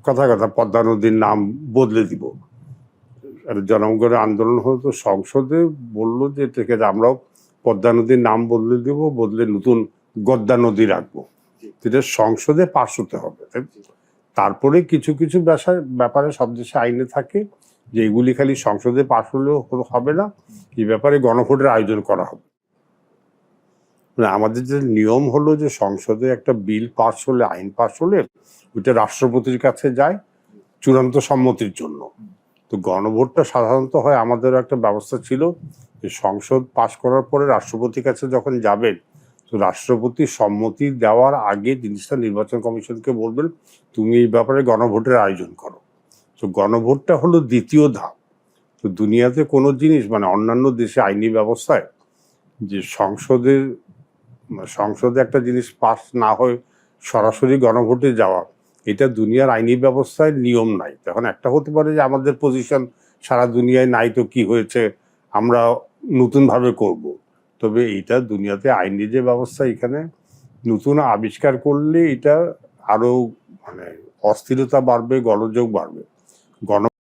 কথা কথা পদ্মা নদীর নাম বদলে দিব। আর জনগণের আন্দোলন হলো, তো সংসদে বললো যে ঠিক আছে আমরাও পদ্মা নদীর নাম বদলে দিব, বদলে নতুন গদ্দা নদী রাখবো। এটা সংসদে পাশ হতে হবে। তারপরে কিছু কিছু ব্যাপারে সব দেশে আইনে থাকে যে এগুলি খালি সংসদে পাশ হলেও হবে না, এই ব্যাপারে গণভোটের আয়োজন করা হবে। মানে আমাদের যে নিয়ম হলো যে সংসদে একটা বিল পাস হলে, আইন পাস হলে ওইটা রাষ্ট্রপতির কাছে যায় চূড়ান্ত সম্মতির জন্য। তো গণভোটটা সাধারণত হয়, আমাদের একটা ব্যবস্থা ছিল যে সংসদ পাশ করার পরে রাষ্ট্রপতির কাছে যখন যাবেন, তো রাষ্ট্রপতি সম্মতি দেওয়ার আগে জিনিসটা নির্বাচন কমিশনকে বলবেন তুমি এই ব্যাপারে গণভোটের আয়োজন করো। তো গণভোটটা হলো দ্বিতীয় ধাপ। তো দুনিয়াতে কোনো জিনিস মানে অন্যান্য দেশে আইনি ব্যবস্থায় যে সংসদে একটা জিনিস পাস না হয়ে সরাসরি গণভোটে যাওয়া, এটা দুনিয়ার আইনি ব্যবস্থায় নিয়ম নাই। তখন একটা হতে পারে যে আমাদের পজিশন সারা দুনিয়ায় নাই, তো কি হয়েছে আমরা নতুনভাবে করব। তবে এটা দুনিয়াতে আইনি যে ব্যবস্থা, এখানে নতুন আবিষ্কার করলে এটা আরো মানে অস্থিরতা বাড়বে, গণযোগ বাড়বে। গণ